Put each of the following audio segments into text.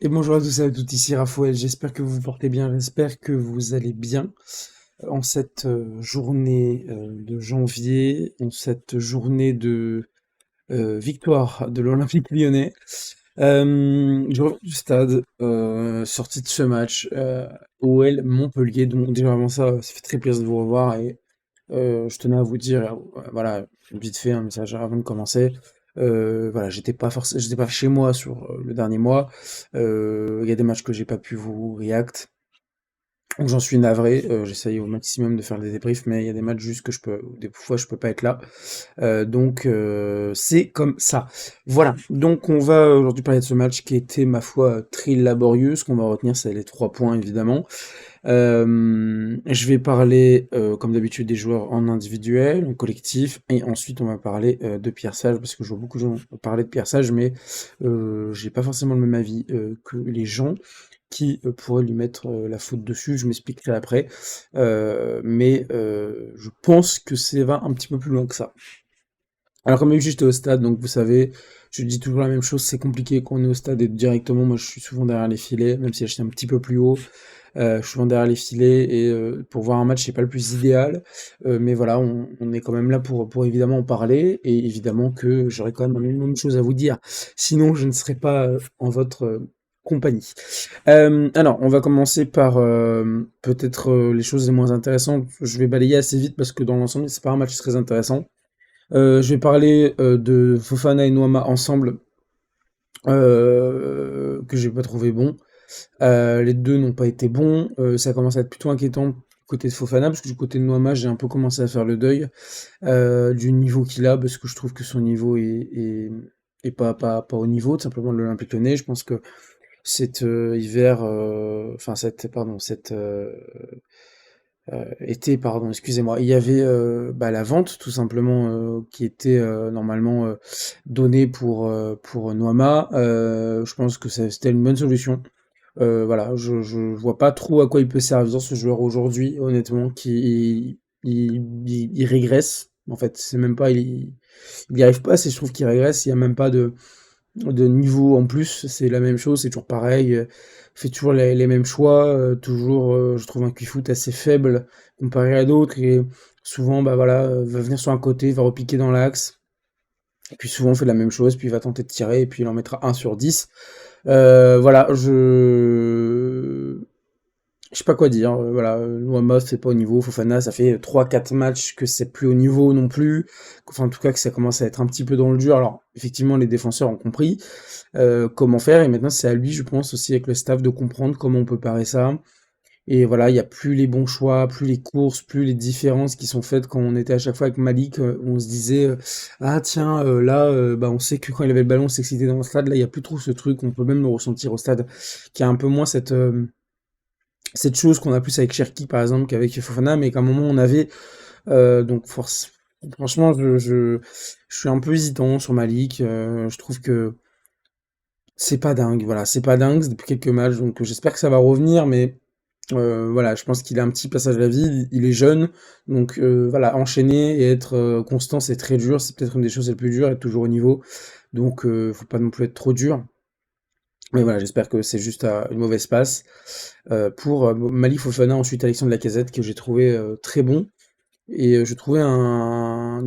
Et bonjour à tous et à toutes, ici Raphaël, j'espère que vous vous portez bien, j'espère que vous allez bien en cette journée de janvier, en cette journée de victoire de l'Olympique lyonnais. Je reviens du stade, sorti de ce match, OL Montpellier, donc déjà avant ça, ça fait très plaisir de vous revoir et je tenais à vous dire, voilà, vite fait un message avant de commencer. Voilà, j'étais pas chez moi sur le dernier mois. Il y a des matchs que j'ai pas pu vous react. Donc j'en suis navré. J'essaye au maximum de faire des débriefs, mais il y a des matchs juste que je peux, des fois je peux pas être là. Donc c'est comme ça. Voilà. Donc on va aujourd'hui parler de ce match qui était ma foi très laborieux. Ce qu'on va retenir, c'est les 3 points évidemment. Je vais parler, comme d'habitude, des joueurs en individuel, en collectif, et ensuite on va parler de Pierre Sage, parce que je vois beaucoup de gens parler de Pierre Sage, mais j'ai pas forcément le même avis que les gens qui pourraient lui mettre la faute dessus. Je m'expliquerai après, mais je pense que ça va un petit peu plus loin que ça. Alors comme d'habitude, j'étais au stade, donc vous savez, je dis toujours la même chose, c'est compliqué quand on est au stade et directement, moi je suis souvent derrière les filets, même si j'étais un petit peu plus haut. Je suis souvent derrière les filets et pour voir un match, c'est pas le plus idéal. Mais voilà, on est quand même là pour évidemment en parler et évidemment que j'aurais quand même un minimum de choses à vous dire. Sinon, je ne serais pas en votre compagnie. Alors, on va commencer par peut-être les choses les moins intéressantes. Je vais balayer assez vite parce que dans l'ensemble, c'est pas un match très intéressant. Je vais parler de Fofana et Noama ensemble, que j'ai pas trouvé bon. Les deux n'ont pas été bons. Ça commence à être plutôt inquiétant du côté de Fofana, parce que du côté de Noama, j'ai un peu commencé à faire le deuil du niveau qu'il a, parce que je trouve que son niveau est pas au niveau, tout simplement, de l'Olympique Lyonnais. Je pense que cet hiver, enfin cet été, pardon, excusez-moi, il y avait la vente, tout simplement, qui était normalement donnée pour Noama. Je pense que c'était une bonne solution. Voilà, je vois pas trop à quoi il peut servir ce joueur aujourd'hui, honnêtement, il régresse. En fait, c'est même pas, il y arrive pas, c'est je trouve qu'il régresse. Il y a même pas de niveau en plus. C'est la même chose, c'est toujours pareil. Fait toujours les mêmes choix. Toujours, je trouve un QI-foot assez faible comparé à d'autres. Et souvent, bah voilà, va venir sur un côté, va repiquer dans l'axe. Et puis souvent, on fait la même chose, puis il va tenter de tirer, et puis il en mettra 1 sur 10. Voilà, je sais pas quoi dire. Voilà, Noama c'est pas au niveau, Fofana ça fait 3 4 matchs que c'est plus au niveau non plus. Enfin en tout cas que ça commence à être un petit peu dans le dur. Alors effectivement les défenseurs ont compris comment faire et maintenant c'est à lui je pense aussi avec le staff de comprendre comment on peut parer ça. Et voilà, il y a plus les bons choix, plus les courses, plus les différences qui sont faites quand on était à chaque fois avec Malik, où on se disait ah tiens là bah on sait que quand il avait le ballon on s'excitait dans le stade, là il y a plus trop ce truc, on peut même le ressentir au stade, qui a un peu moins cette chose qu'on a plus avec Cherki par exemple qu'avec Fofana, mais qu'à un moment on avait donc franchement je suis un peu hésitant sur Malik, je trouve que c'est pas dingue, voilà, c'est pas dingue c'est depuis quelques matchs, donc j'espère que ça va revenir, mais voilà, je pense qu'il a un petit passage à la vie, il est jeune, donc voilà, enchaîner et être constant, c'est très dur, c'est peut-être une des choses les plus dures, être toujours au niveau, donc faut pas non plus être trop dur. Mais voilà, j'espère que c'est juste une mauvaise passe. Pour Malik Fofana, ensuite Alexandre Lacazette, que j'ai trouvé très bon. Et je trouvais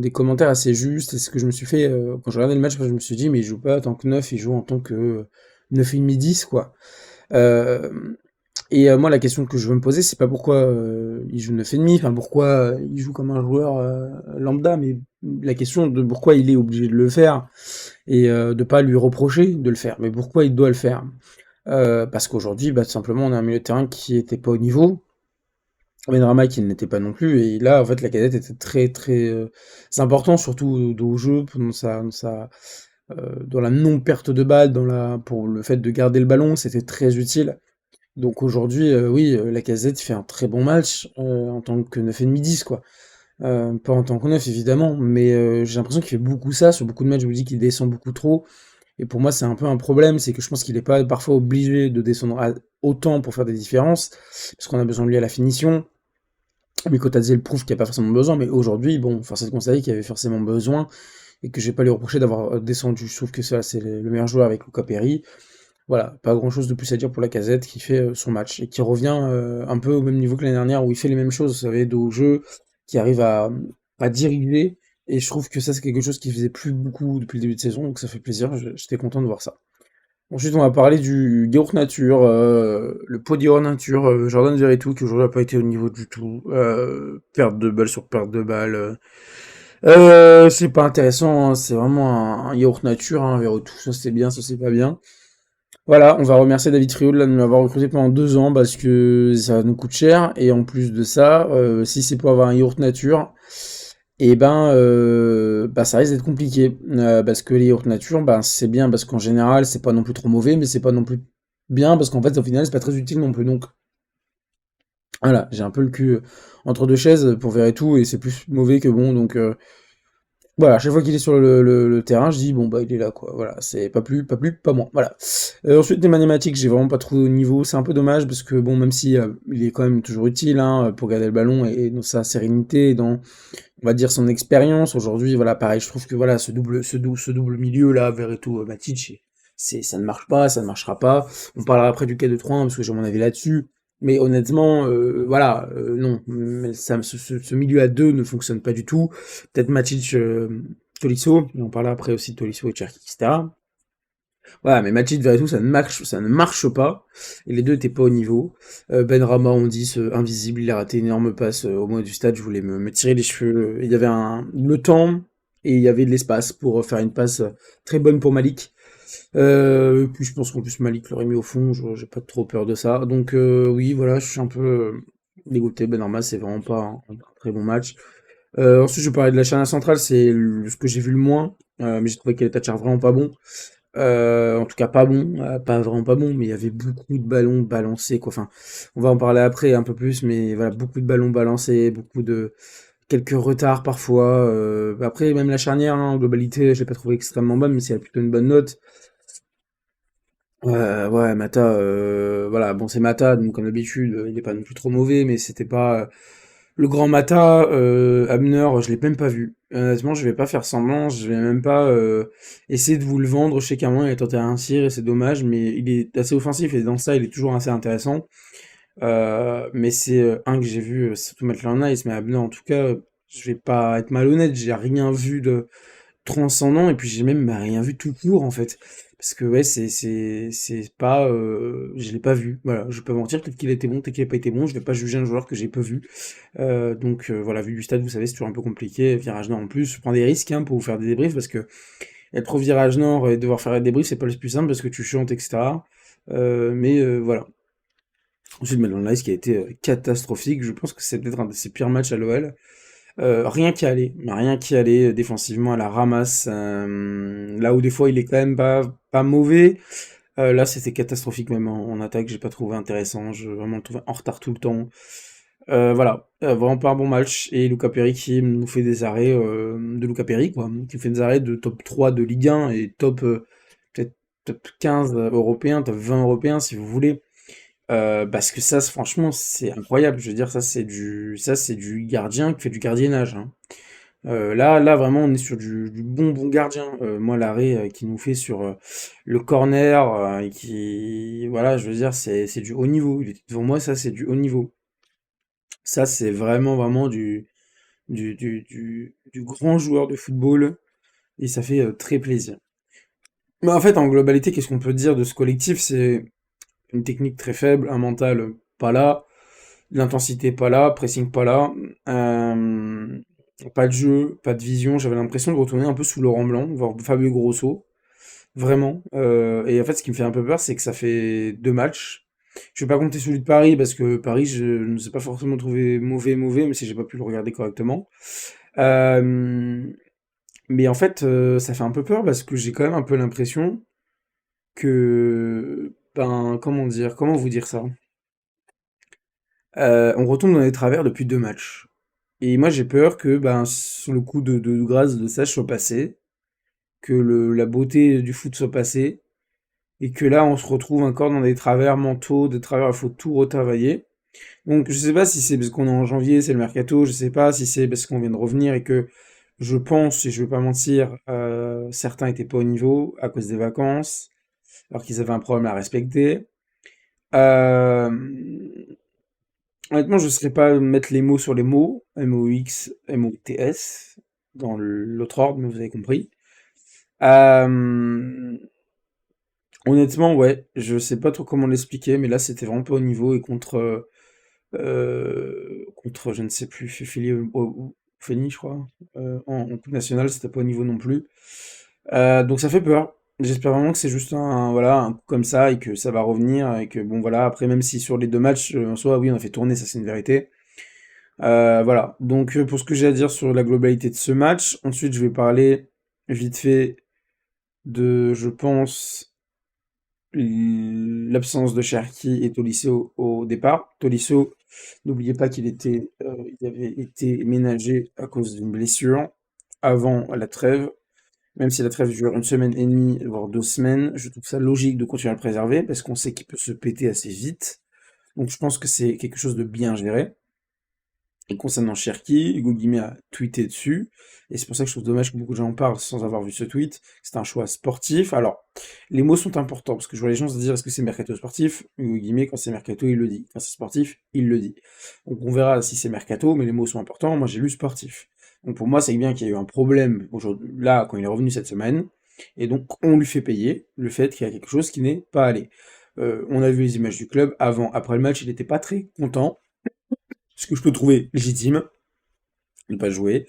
des commentaires assez justes. Et ce que je me suis fait, quand je regardais le match, je me suis dit, mais il joue pas en tant que neuf, il joue en tant que 9,5 10 quoi. Euh, et moi, la question que je veux me poser, c'est pas pourquoi il joue 9,5, enfin pourquoi il joue comme un joueur lambda, mais la question de pourquoi il est obligé de le faire et de pas lui reprocher de le faire, mais pourquoi il doit le faire. Parce qu'aujourd'hui, bah, tout simplement, on a un milieu de terrain qui était pas au niveau, Benrahma qui ne l'était pas non plus, et là, en fait, la cadette était très très c'est important, surtout au jeu, dans la non-perte de balle, pour le fait de garder le ballon, c'était très utile. Donc aujourd'hui, oui, Lacazette fait un très bon match en tant que 9,5 10 quoi. Pas en tant que 9 évidemment, mais j'ai l'impression qu'il fait beaucoup ça sur beaucoup de matchs. Je vous dis qu'il descend beaucoup trop. Et pour moi, c'est un peu un problème, c'est que je pense qu'il n'est pas parfois obligé de descendre autant pour faire des différences, parce qu'on a besoin de lui à la finition. Mais Kotadze prouve qu'il n'y a pas forcément besoin, mais aujourd'hui, bon, force est de constater qu'il y avait forcément besoin, et que je vais pas lui reprocher d'avoir descendu. Je trouve que ça, c'est le meilleur joueur avec Luca Perry. Voilà, pas grand-chose de plus à dire pour Lacazette qui fait son match et qui revient un peu au même niveau que l'année dernière où il fait les mêmes choses, vous savez, dos au jeu, qui arrive à diriger. Et je trouve que ça, c'est quelque chose qui faisait plus beaucoup depuis le début de saison, donc ça fait plaisir. J'étais content de voir ça. Ensuite, on va parler du yaourt nature, le pot de yaourt nature, Jordan Veretout, qui aujourd'hui n'a pas été au niveau du tout. Perte de balle sur perte de balle. C'est pas intéressant, hein, c'est vraiment un yaourt nature, hein, Veretout. Ça c'est bien, ça c'est pas bien. Voilà, on va remercier David Friot de nous l'avoir recruté pendant 2 ans parce que ça nous coûte cher. Et en plus de ça, si c'est pour avoir un yaourt nature, et ben, bah, ça risque d'être compliqué. Parce que les yaourts nature, ben, c'est bien parce qu'en général, c'est pas non plus trop mauvais, mais c'est pas non plus bien parce qu'en fait, au final, c'est pas très utile non plus. Donc, voilà, j'ai un peu le cul entre deux chaises pour faire et tout, et c'est plus mauvais que bon. Donc, voilà, à chaque fois qu'il est sur le terrain, je dis bon bah il est là quoi. Voilà, c'est pas plus, pas moins. Voilà. Ensuite les mathématiques, j'ai vraiment pas trouvé au niveau. C'est un peu dommage parce que bon, même si il est quand même toujours utile hein, pour garder le ballon et dans sa sérénité, et dans on va dire son expérience. Aujourd'hui, voilà, pareil, je trouve que voilà ce double milieu là, Verretou, Matic, ça ne marche pas, ça ne marchera pas. On parlera après du cas de 3 parce que j'ai mon avis là-dessus. Mais honnêtement, voilà, non, mais ce milieu à deux ne fonctionne pas du tout. Peut-être Matic, Tolisso, et on parlera après aussi de Tolisso et Cherki, etc. Voilà, mais Matic, Verretou, ça ne marche pas. Et les deux n'étaient pas au niveau. Benrahma, on dit, invisible, il a raté une énorme passe au moins du stade. Je voulais me tirer les cheveux. Il y avait le temps et il y avait de l'espace pour faire une passe très bonne pour Malik. Puis je pense qu'en plus Malik l'aurait mis au fond. J'ai pas trop peur de ça. Donc oui, voilà, je suis un peu dégoûté. Benrahma, c'est vraiment pas un très bon match. Ensuite, je parlais de la charnière centrale, c'est ce que j'ai vu le moins. Mais j'ai trouvé qu'elle était vraiment pas bon. En tout cas pas bon, pas vraiment pas bon, mais il y avait beaucoup de ballons balancés, quoi. Enfin, on va en parler après un peu plus, mais voilà, beaucoup de ballons balancés, beaucoup de quelques retards parfois. Après, même la charnière, hein, en globalité, je l'ai pas trouvé extrêmement bonne, mais c'est plutôt une bonne note. Ouais, Mata, voilà, bon, c'est Mata, donc comme d'habitude, il est pas non plus trop mauvais, mais c'était pas le grand Mata. Abner, je l'ai même pas vu. Honnêtement, je vais pas faire semblant, je vais même pas essayer de vous le vendre. Je sais qu'à un moment, il a tenté un tir et c'est dommage, mais il est assez offensif et dans ça, il est toujours assez intéressant. Mais c'est un que j'ai vu, surtout Maitland Nice, mais Abner, en tout cas, je vais pas être malhonnête, j'ai rien vu de transcendant et puis j'ai même rien vu tout court en fait. Parce que ouais, c'est pas je l'ai pas vu. Voilà, je peux mentir, peut-être qu'il a été bon, peut-être qu'il a pas été bon, je vais pas juger un joueur que j'ai pas vu. Donc voilà, vu du stade, vous savez, c'est toujours un peu compliqué, virage nord en plus, je prends des risques hein, pour vous faire des débriefs parce que être au virage nord et devoir faire des débriefs, c'est pas le plus simple parce que tu chantes, etc. Mais voilà. Ensuite, Maitland Nice qui a été catastrophique, je pense que c'est peut-être un de ses pires matchs à l'OL. Rien qui allait défensivement à la ramasse. Là où des fois il est quand même pas mauvais, là c'était catastrophique même en attaque, j'ai pas trouvé intéressant, je vraiment le trouvais en retard tout le temps. Voilà, vraiment pas un bon match. Et Luca Perry qui nous fait des arrêts de Luca Perry, quoi, qui fait des arrêts de top 3 de Ligue 1 et peut-être top 15 européen, top 20 européen si vous voulez. Parce que ça, franchement, c'est incroyable. Je veux dire, ça, c'est du gardien qui fait du gardiennage, hein. Là, vraiment, on est sur du bon gardien. Moi, l'arrêt qu'il nous fait sur le corner, et voilà, je veux dire, c'est du haut niveau. Il était devant moi, ça, c'est du haut niveau. Ça, c'est vraiment du grand joueur de football, et ça fait très plaisir. Mais en fait, en globalité, qu'est-ce qu'on peut dire de ce collectif? C'est une technique très faible, un mental pas là, l'intensité pas là, pressing pas là, euh, pas de jeu, pas de vision. J'avais l'impression de retourner un peu sous Laurent Blanc, voire Fabio Grosso, vraiment. Et en fait, ce qui me fait un peu peur, c'est que ça fait 2 matchs. Je vais pas compter celui de Paris parce que Paris, je ne sais pas forcément trouvé mauvais, mais si j'ai pas pu le regarder correctement. Euh, mais en fait, ça fait un peu peur parce que j'ai quand même un peu l'impression que, ben, comment vous dire ça? On retombe dans les travers depuis 2 matchs. Et moi, j'ai peur que, ben, sur le coup de grâce de Sage soit passé, que la beauté du foot soit passée, et que là, on se retrouve encore dans des travers mentaux, des travers, il faut tout retravailler. Donc, je sais pas si c'est parce qu'on est en janvier, c'est le mercato, je sais pas si c'est parce qu'on vient de revenir et que je pense, et je vais pas mentir, certains étaient pas au niveau à cause des vacances. alors qu'ils avaient un problème à respecter. Euh, Honnêtement, je ne saurais pas mettre les mots sur les mots, M-O-X, M-O-T-S, dans l'autre ordre, mais vous avez compris. Euh, Honnêtement, ouais, je sais pas trop comment l'expliquer, mais là, c'était vraiment pas au niveau, et contre, je ne sais plus, Fili ou Feni, je crois, en coupe nationale, c'était pas au niveau non plus. Donc ça fait peur. J'espère vraiment que c'est juste voilà, un coup comme ça et que ça va revenir et que bon voilà, après même si sur les deux matchs en soi, oui, on a fait tourner, ça c'est une vérité. Voilà. Donc pour ce que j'ai à dire sur la globalité de ce match, ensuite je vais parler vite fait de, je pense, l'absence de Cherki et Tolisso au départ. Tolisso, n'oubliez pas il avait été ménagé à cause d'une blessure avant la trêve. Même si la trêve dure une semaine et demie, voire 2 semaines, je trouve ça logique de continuer à le préserver parce qu'on sait qu'il peut se péter assez vite. Donc je pense que c'est quelque chose de bien géré. Et concernant Cherki, Hugo Guimé a tweeté dessus, et c'est pour ça que je trouve dommage que beaucoup de gens en parlent sans avoir vu ce tweet. C'est un choix sportif. Alors, les mots sont importants, parce que je vois les gens se dire est-ce que c'est mercato sportif? Hugo Guimé, quand c'est mercato, il le dit. Quand c'est sportif, il le dit. Donc on verra si c'est mercato, mais les mots sont importants. Moi, j'ai lu sportif. Donc pour moi, c'est bien qu'il y a eu un problème aujourd'hui, là, quand il est revenu cette semaine, et donc on lui fait payer le fait qu'il y a quelque chose qui n'est pas allé. On a vu les images du club avant, après le match, il n'était pas très content, ce que je peux trouver légitime de pas jouer.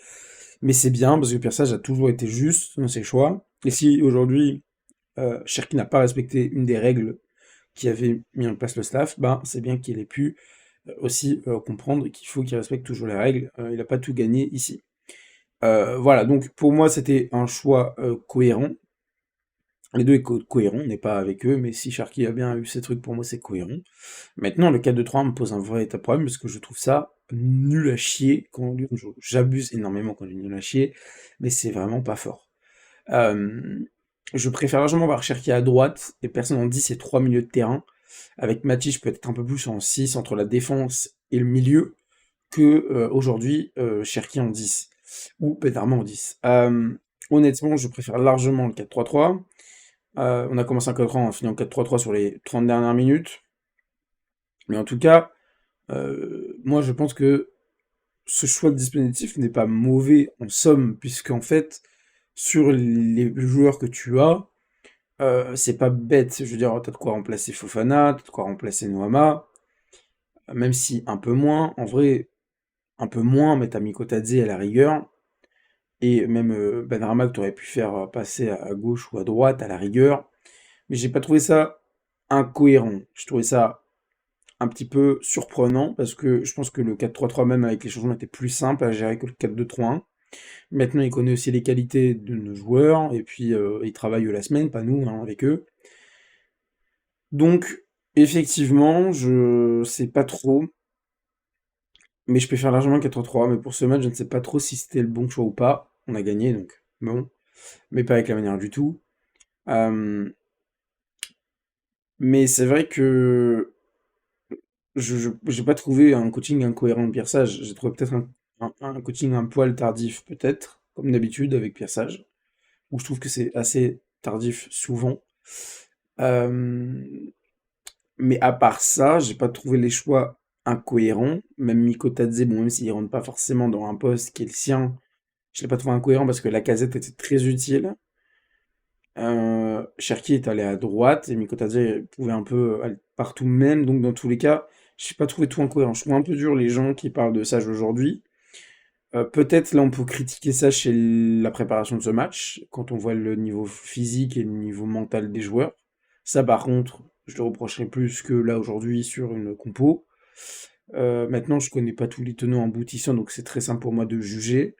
Mais c'est bien parce que Pierre Sage a toujours été juste dans ses choix. Et si aujourd'hui Cherki n'a pas respecté une des règles qui avait mis en place le staff, ben c'est bien qu'il ait pu aussi comprendre qu'il faut qu'il respecte toujours les règles. Il n'a pas tout gagné ici. Voilà, donc pour moi c'était un choix cohérent. Les deux est cohérent, on n'est pas avec eux, mais si Cherki a bien eu ces trucs, pour moi c'est cohérent. Maintenant, le 4-2-3 me pose un vrai problème parce que je trouve ça nul à chier quand on joue. J'abuse énormément quand je dis nul à chier, mais c'est vraiment pas fort. Euh, je préfère largement voir Cherki à droite et personne en 10 et 3 milieux de terrain, avec Matich peut-être un peu plus en 6 entre la défense et le milieu, que aujourd'hui Cherki en 10 ou Petarma en 10. Honnêtement, je préfère largement le 4-3-3. On a commencé en 4 ans, on a fini en 4-3-3 sur les 30 dernières minutes. Mais en tout cas, moi je pense que ce choix de dispositif n'est pas mauvais en somme, puisqu'en fait, sur les joueurs que tu as, c'est pas bête. Je veux dire, t'as de quoi remplacer Fofana, t'as de quoi remplacer Noama, même si un peu moins, en vrai, un peu moins, mais t'as Mikotadze à la rigueur, et même Benrahma que t'aurais pu faire passer à gauche ou à droite à la rigueur, mais j'ai pas trouvé ça incohérent. Je trouvais ça un petit peu surprenant parce que je pense que le 4-3-3 même avec les changements était plus simple à gérer que le 4-2-3-1. Maintenant, il connaît aussi les qualités de nos joueurs et puis il travaille la semaine, pas nous, hein, avec eux. Donc, effectivement, je sais pas trop, mais je préfère largement le 4-3-3. Mais pour ce match, je ne sais pas trop si c'était le bon choix ou pas. On a gagné, donc bon, mais pas avec la manière du tout. Euh, mais c'est vrai que j'ai pas trouvé un coaching incohérent de Pierre Sage. J'ai trouvé peut-être un coaching un poil tardif, peut-être, comme d'habitude avec Pierre Sage, où je trouve que c'est assez tardif souvent. Euh, mais à part ça, j'ai pas trouvé les choix incohérents. Même Miko Tadze, bon, même s'il rentre pas forcément dans un poste qui est le sien, je l'ai pas trouvé incohérent parce que la casette était très utile. Cherki est allé à droite et Mikotadze pouvait un peu aller partout même, donc dans tous les cas, j'ai pas trouvé tout incohérent. Je trouve un peu dur les gens qui parlent de Sage aujourd'hui. Peut-être là on peut critiquer ça chez la préparation de ce match, quand on voit le niveau physique et le niveau mental des joueurs. Ça par contre, je le reprocherais plus que là aujourd'hui sur une compo. Maintenant je connais pas tous les tenants aboutissants, donc c'est très simple pour moi de juger.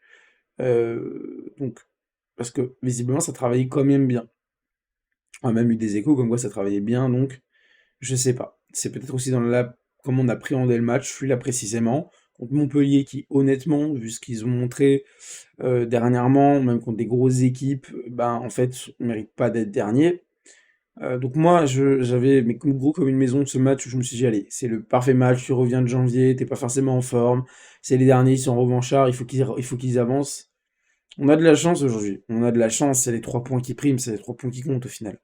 Donc, parce que visiblement ça travaillait quand même bien. On a même eu des échos comme quoi ça travaillait bien, donc je sais pas. C'est peut-être aussi dans la comment on appréhendait le match, celui-là précisément, contre Montpellier qui honnêtement, vu ce qu'ils ont montré dernièrement, même contre des grosses équipes, ben en fait, ne mérite pas d'être dernier. Donc moi, j'avais mais comme gros comme une maison de ce match où je me suis dit, allez, c'est le parfait match, tu reviens de janvier, t'es pas forcément en forme, c'est les derniers, ils sont revanchards, il faut qu'ils avancent. On a de la chance aujourd'hui, on a de la chance, c'est les 3 points qui priment, c'est les 3 points qui comptent au final.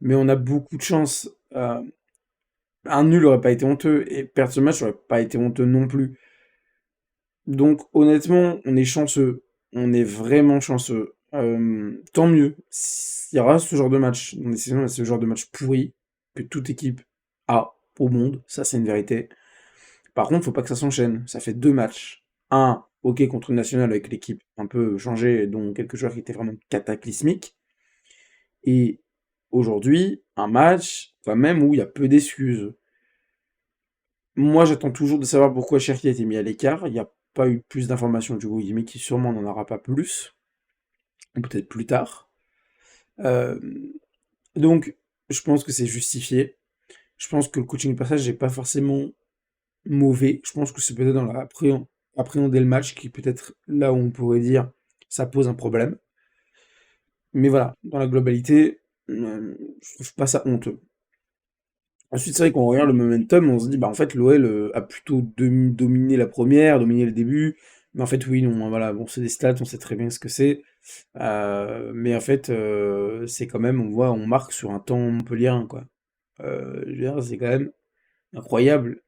mais on a beaucoup de chance. Un nul aurait pas été honteux, et perdre ce match aurait pas été honteux non plus. Donc honnêtement, on est chanceux. On est vraiment chanceux. Tant mieux. Il y aura ce genre de match. On est saison, ce genre de match pourri que toute équipe a au monde. Ça, c'est une vérité. Par contre, faut pas que ça s'enchaîne. Ça fait deux matchs. Un, ok, contre une nationale avec l'équipe un peu changée, dont quelques joueurs qui étaient vraiment cataclysmiques. Et aujourd'hui, un match, quand même, où il y a peu d'excuses. Moi, j'attends toujours de savoir pourquoi Cherki a été mis à l'écart. Il n'y a pas eu plus d'informations du coup, mais qui sûrement n'en aura pas plus, ou peut-être plus tard. Euh, donc, je pense que c'est justifié. Je pense que le coaching passage n'est pas forcément mauvais. Je pense que c'est peut-être dans la appréhender le match qui peut-être là où on pourrait dire ça pose un problème. Mais voilà, dans la globalité, je trouve pas ça honteux. Ensuite, c'est vrai qu'on regarde le momentum, on se dit, bah en fait, l'OL a plutôt dominé la première, dominé le début. Mais en fait, oui, non, voilà, bon, c'est des stats, on sait très bien ce que c'est. Mais en fait, c'est quand même, on voit, on marque sur un temps montpelliérain, quoi. Je veux dire, c'est quand même incroyable.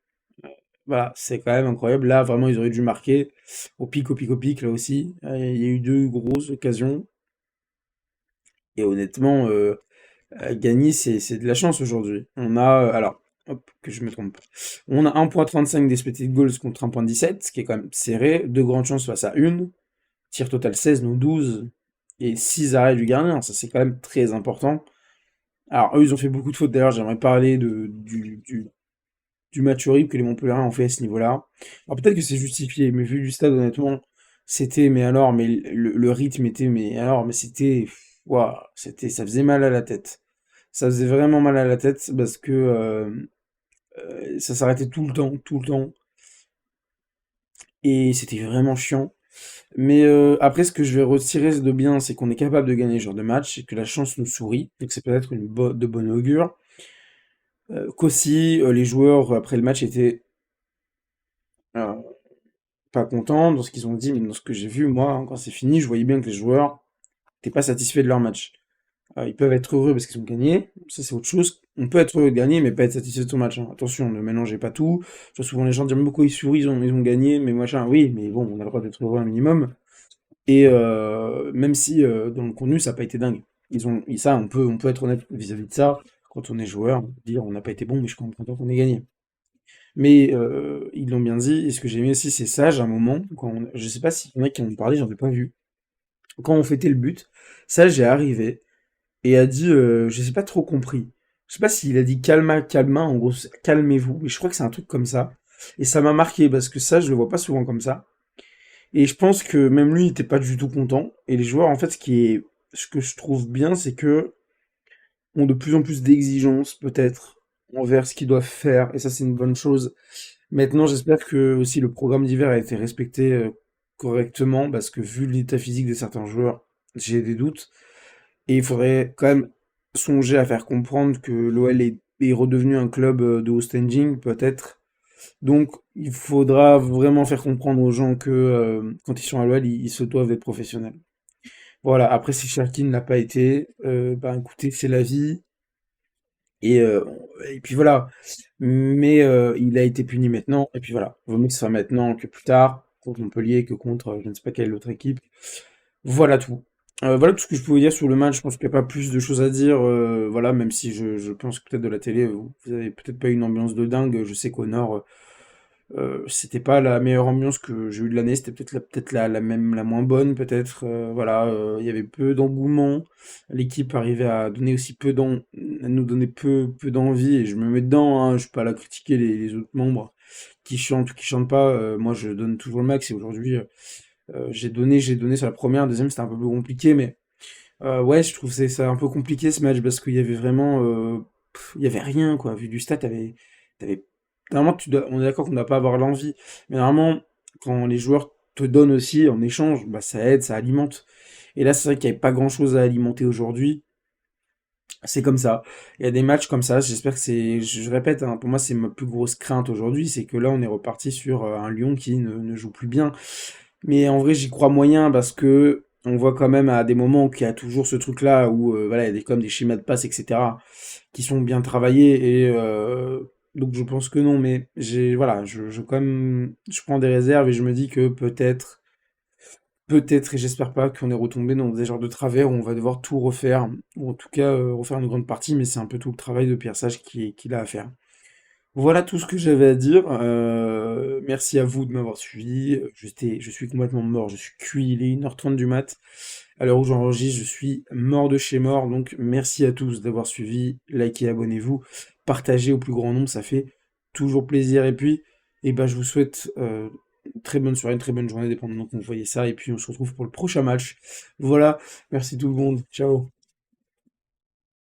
Voilà, c'est quand même incroyable. Là, vraiment, ils auraient dû marquer au pic, là aussi. Il y a eu deux grosses occasions. Et honnêtement, gagner, c'est de la chance aujourd'hui. On a, alors, hop, que je me trompe pas. On a 1,35 d'expected goals contre 1,17, ce qui est quand même serré. Deux grandes chances face à une. Tir total 16, nous 12. Et 6 arrêts du gardien. Ça, c'est quand même très important. Alors, eux, ils ont fait beaucoup de fautes. D'ailleurs, j'aimerais parler du match horrible que les Montpellierins ont fait à ce niveau-là. Alors, peut-être que c'est justifié, mais vu du stade, honnêtement, c'était, mais alors, mais le rythme était, mais alors, mais c'était, waouh, c'était, ça faisait mal à la tête. Ça faisait vraiment mal à la tête parce que ça s'arrêtait tout le temps, tout le temps. Et c'était vraiment chiant. Mais après, ce que je vais retirer de bien, c'est qu'on est capable de gagner ce genre de match et que la chance nous sourit. Donc c'est peut-être de bonne augure. Qu'aussi, les joueurs, après le match, étaient euh, pas contents dans ce qu'ils ont dit, mais dans ce que j'ai vu, moi, hein, quand c'est fini, je voyais bien que les joueurs n'étaient pas satisfaits de leur match. Ils peuvent être heureux parce qu'ils ont gagné, ça c'est autre chose. On peut être heureux de gagner, mais pas être satisfait de son match, hein. Attention, ne mélangez pas tout. Je vois souvent les gens dire, mais pourquoi ils sourient, ils ont gagné, mais machin. Oui, mais bon, on a le droit d'être heureux un minimum. Et même si dans le contenu, ça n'a pas été dingue. Ça, on peut être honnête vis-à-vis de ça. Quand on est joueur, dire on n'a pas été bon, mais je suis content qu'on ait gagné. Mais ils l'ont bien dit, et ce que j'ai aimé aussi, c'est Sage, à un moment, je sais pas s'il y en a qui en ont parlé, j'en ai pas vu. Quand on fêtait le but, Sage est arrivé, et a dit, je sais pas trop compris. Je sais pas s'il a dit calma, calma, en gros, calmez-vous. Mais je crois que c'est un truc comme ça. Et ça m'a marqué parce que ça, je le vois pas souvent comme ça. Et je pense que même lui, il était pas du tout content. Et les joueurs, en fait, ce que je trouve bien, c'est que ont de plus en plus d'exigences, peut-être, envers ce qu'ils doivent faire. Et ça, c'est une bonne chose. Maintenant, j'espère que aussi le programme d'hiver a été respecté correctement parce que vu l'état physique de certains joueurs, j'ai des doutes. Et il faudrait quand même songer à faire comprendre que l'OL est redevenu un club de haut standing, peut-être. Donc, il faudra vraiment faire comprendre aux gens que quand ils sont à l'OL, ils se doivent être professionnels. Voilà, après, si Cherki ne l'a pas été, ben écoutez, c'est la vie. Et, euh, et puis voilà. Mais il a été puni maintenant. Et puis voilà. Vaut mieux que ce soit maintenant que plus tard, contre Montpellier, que contre je ne sais pas quelle autre équipe. Voilà tout. Voilà tout ce que je pouvais dire sur le match. Je pense qu'il n'y a pas plus de choses à dire. Voilà, même si je pense que peut-être de la télé, vous avez peut-être pas une ambiance de dingue. Je sais qu'au Nord, c'était pas la meilleure ambiance que j'ai eue de l'année. C'était peut-être la même, la moins bonne, peut-être. Voilà, il y avait peu d'engouement. L'équipe arrivait à donner aussi à nous donner peu d'envie. Et je me mets dedans. Hein, je suis pas là à critiquer les autres membres qui chantent ou qui chantent pas. Moi, je donne toujours le max. Et aujourd'hui, j'ai donné sur la première, deuxième c'était un peu plus compliqué, mais ouais, je trouve que c'est un peu compliqué ce match parce qu'il y avait vraiment, il y avait rien quoi. Vu du stade, t'avais, normalement on est d'accord qu'on ne doit pas avoir l'envie, mais normalement quand les joueurs te donnent aussi en échange, bah ça aide, ça alimente. Et là, c'est vrai qu'il n'y avait pas grand-chose à alimenter aujourd'hui. C'est comme ça. Il y a des matchs comme ça. J'espère que je répète, hein, pour moi, c'est ma plus grosse crainte aujourd'hui, c'est que là, on est reparti sur un Lyon qui ne joue plus bien. Mais en vrai, j'y crois moyen parce que on voit quand même à des moments qu'il y a toujours ce truc-là où voilà, il y a comme des schémas de passe, etc., qui sont bien travaillés et donc je pense que non, mais voilà, quand même, je prends des réserves et je me dis que peut-être et j'espère pas qu'on est retombé dans des genres de travers où on va devoir tout refaire ou en tout cas refaire une grande partie, mais c'est un peu tout le travail de Pierre Sage qu'il a à faire. Voilà tout ce que j'avais à dire. Merci à vous de m'avoir suivi. Je suis complètement mort, je suis cuit, il est 1h30 du mat. À l'heure où j'enregistre, je suis mort de chez mort. Donc merci à tous d'avoir suivi. Likez, abonnez-vous, partagez au plus grand nombre, ça fait toujours plaisir. Et puis, je vous souhaite une très bonne soirée, une très bonne journée, dépendamment quand vous voyez ça. Et puis on se retrouve pour le prochain match. Voilà, merci tout le monde. Ciao.